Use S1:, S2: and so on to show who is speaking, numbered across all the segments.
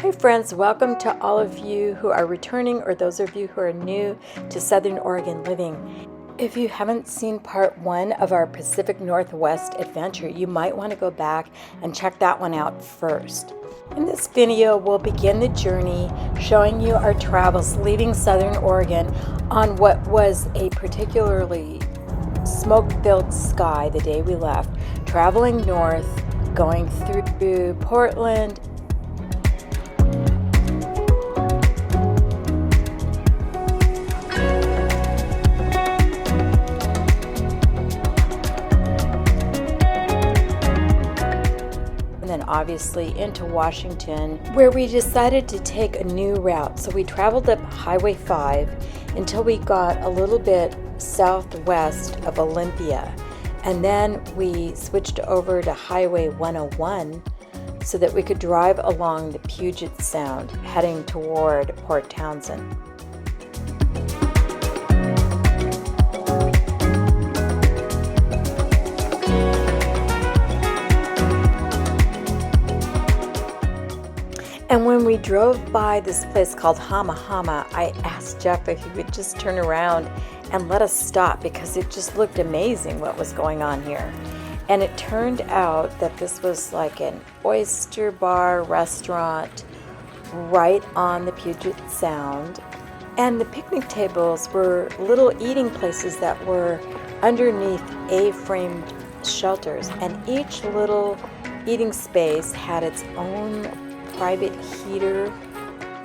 S1: Hi friends, welcome to all of you who are returning or those of you who are new to Southern Oregon living. If you haven't seen part 1 of our Pacific Northwest adventure, you might want to go back and check that one out first. In this video, we'll begin the journey showing you our travels leaving Southern Oregon on what was a particularly smoke-filled sky the day we left, traveling north, going through Portland, and then obviously into Washington, where we decided to take a new route. So we traveled up Highway 5 until we got a little bit southwest of Olympia, and then we switched over to Highway 101 so that we could drive along the Puget Sound heading toward Port Townsend. And when we drove by this place called Hama Hama, I asked Jeff if he would just turn around and let us stop because it just looked amazing what was going on here. And it turned out that this was like an oyster bar restaurant right on the Puget Sound. And the picnic tables were little eating places that were underneath A-framed shelters. And each little eating space had its own private heater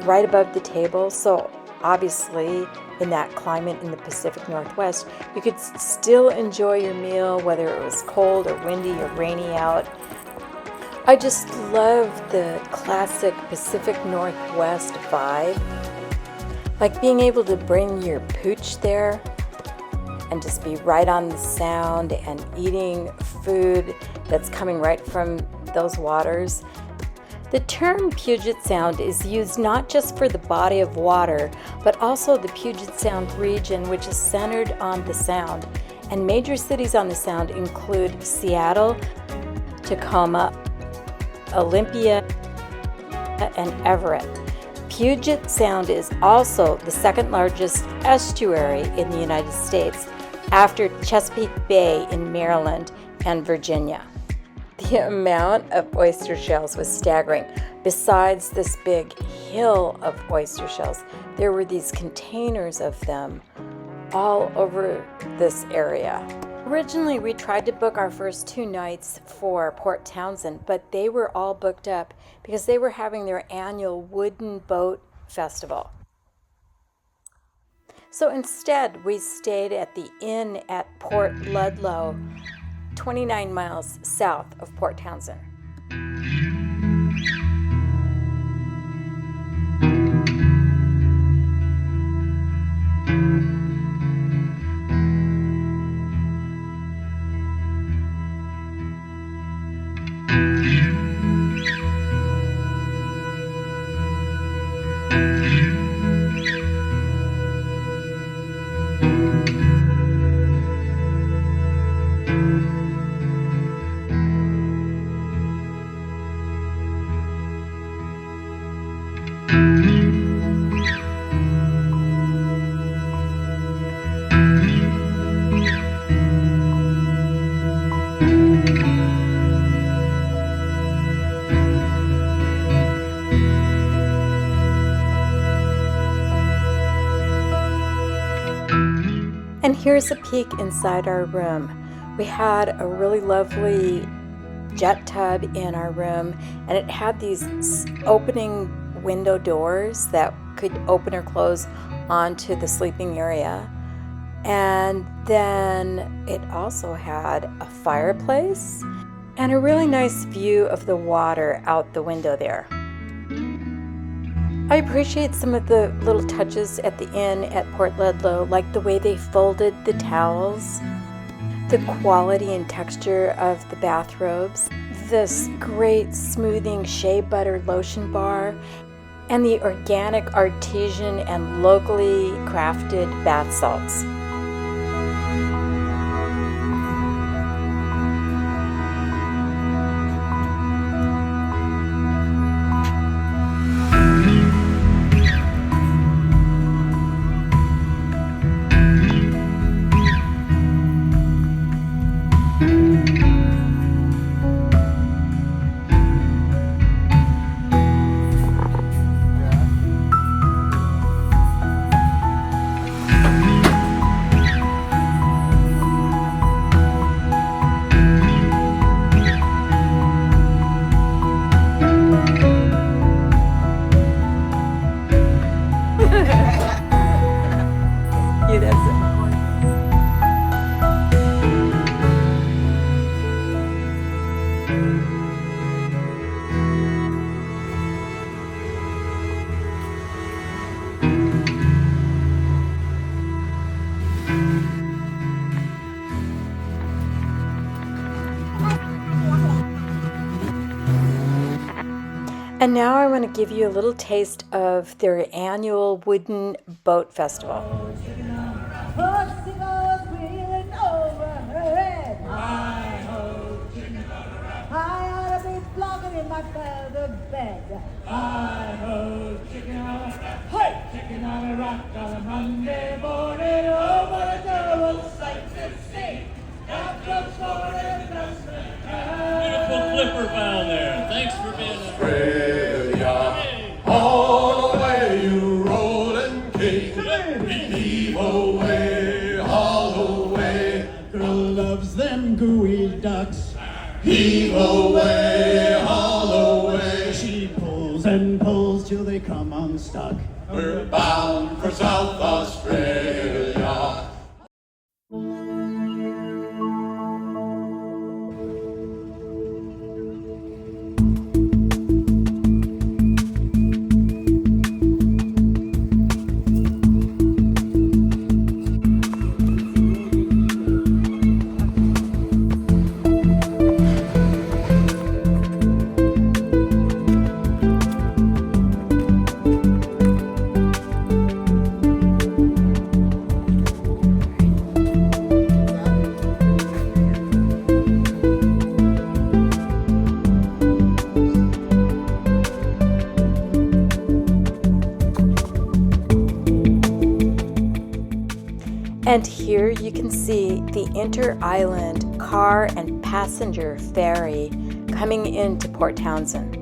S1: right above the table. So obviously in that climate in the Pacific Northwest, you could still enjoy your meal whether it was cold or windy or rainy out. I just love the classic Pacific Northwest vibe, like being able to bring your pooch there and just be right on the sound and eating food that's coming right from those waters. The term Puget Sound is used not just for the body of water, but also the Puget Sound region, which is centered on the Sound. And major cities on the Sound include Seattle, Tacoma, Olympia, and Everett. Puget Sound is also the second largest estuary in the United States, after Chesapeake Bay in Maryland and Virginia. The amount of oyster shells was staggering. Besides this big hill of oyster shells, there were these containers of them all over this area. Originally, we tried to book our first 2 nights for Port Townsend, but they were all booked up because they were having their annual wooden boat festival. So instead, we stayed at the inn at Port Ludlow, 29 miles south of Port Townsend. And here's a peek inside our room. We had a really lovely jet tub in our room, and it had these opening window doors that could open or close onto the sleeping area. And then it also had a fireplace and a really nice view of the water out the window there. I appreciate some of the little touches at the inn at Port Ludlow, like the way they folded the towels, the quality and texture of the bathrobes, this great smoothing shea butter lotion bar, and the organic, artesian, and locally crafted bath salts. And now I want to give you a little taste of their annual wooden boat festival.
S2: In my feather bed, I heard chicken on a rock on a Monday morning. Oh, what a terrible sight to see!
S3: Beautiful clipper bow there. Thanks for being
S4: Australia, all the way you rolling king. Heave away, haul away.
S2: Girl loves them gooey ducks.
S4: Heave away, haul away.
S2: She pulls and pulls till they come unstuck.
S4: We're bound for South Australia.
S1: And here you can see the inter-island car and passenger ferry coming into Port Townsend.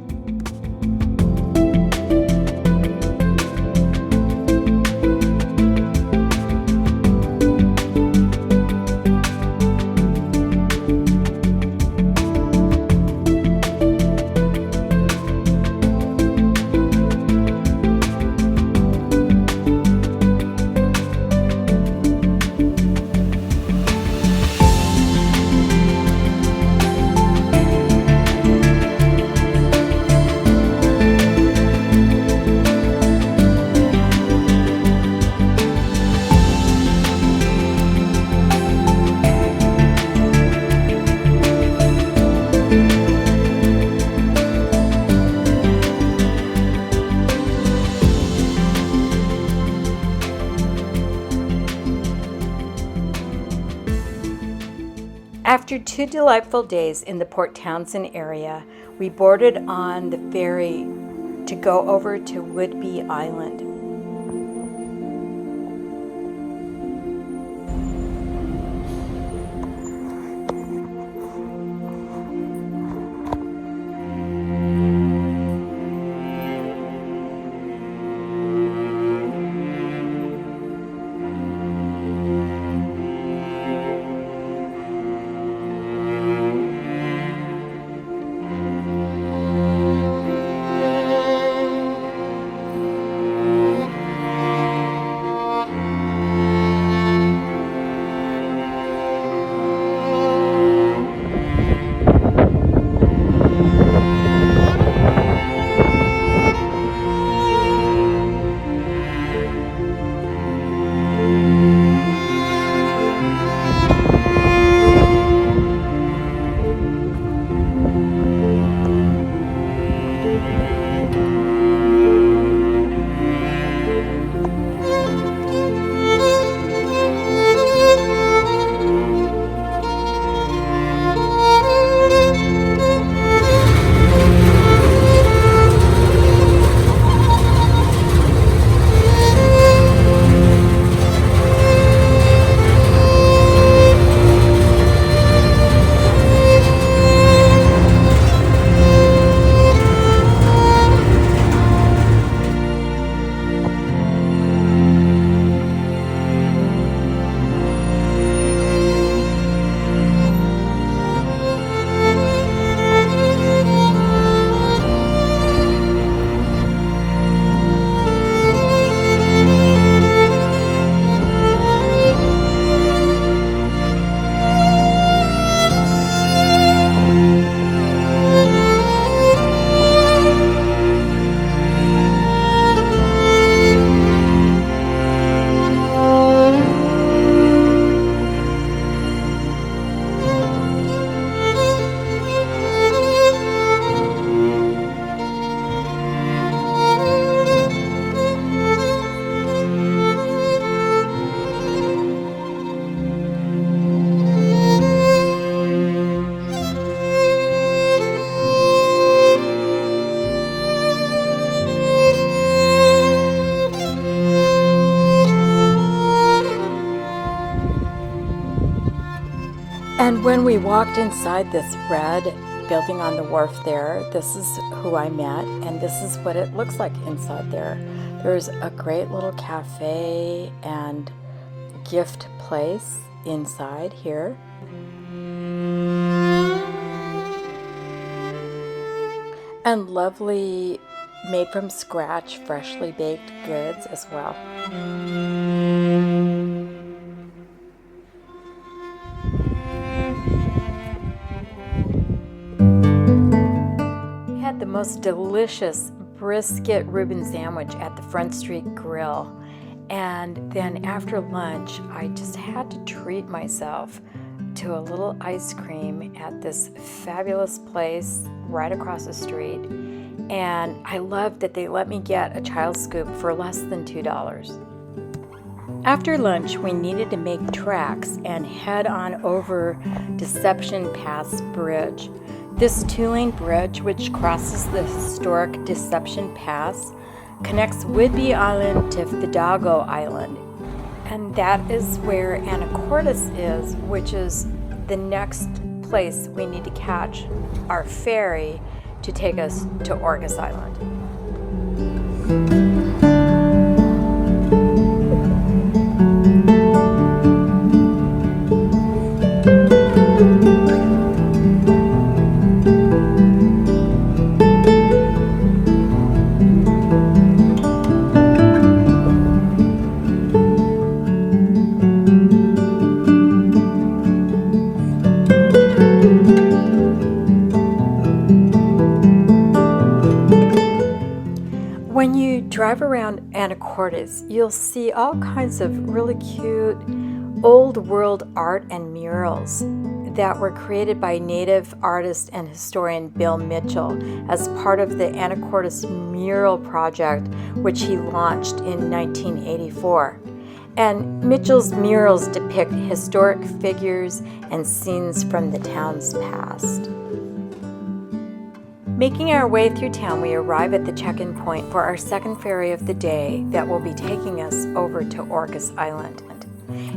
S1: After 2 delightful days in the Port Townsend area, we boarded on the ferry to go over to Whidbey Island. When we walked inside this red building on the wharf there, this is who I met, and this is what it looks like inside there. There's a great little cafe and gift place inside here. And lovely, made from scratch, freshly baked goods as well. We had the most delicious brisket Reuben sandwich at the Front Street Grill. And then after lunch, I just had to treat myself to a little ice cream at this fabulous place right across the street. And I loved that they let me get a child scoop for less than $2. After lunch, we needed to make tracks and head on over Deception Pass Bridge. This two-lane bridge, which crosses the historic Deception Pass, connects Whidbey Island to Fidalgo Island. And that is where Anacortes is, which is the next place we need to catch our ferry to take us to Orcas Island. When you drive around Anacortes, you'll see all kinds of really cute old world art and murals that were created by native artist and historian Bill Mitchell as part of the Anacortes Mural Project, which he launched in 1984. And Mitchell's murals depict historic figures and scenes from the town's past. Making our way through town, we arrive at the check-in point for our second ferry of the day that will be taking us over to Orcas Island.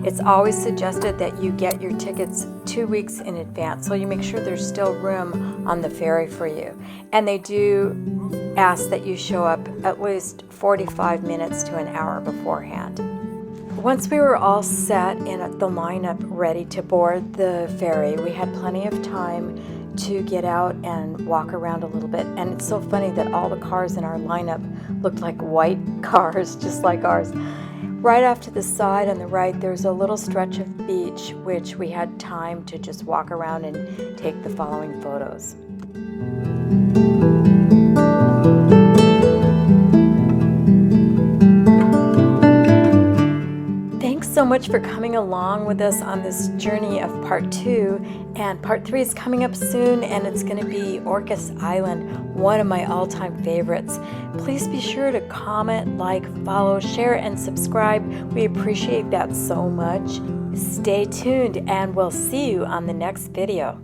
S1: It's always suggested that you get your tickets 2 weeks in advance so you make sure there's still room on the ferry for you. And they do ask that you show up at least 45 minutes to an hour beforehand. Once we were all set in the lineup ready to board the ferry, we had plenty of time to get out and walk around a little bit. And it's so funny that all the cars in our lineup looked like white cars, just like ours. Right off to the side on the right, there's a little stretch of beach, which we had time to just walk around and take the following photos. Thanks so much for coming along with us on this journey of part 2, and part 3 is coming up soon, and it's going to be Orcas Island, one of my all-time favorites. Please be sure to comment, like, follow, share, and subscribe. We appreciate that so much. Stay tuned, and we'll see you on the next video.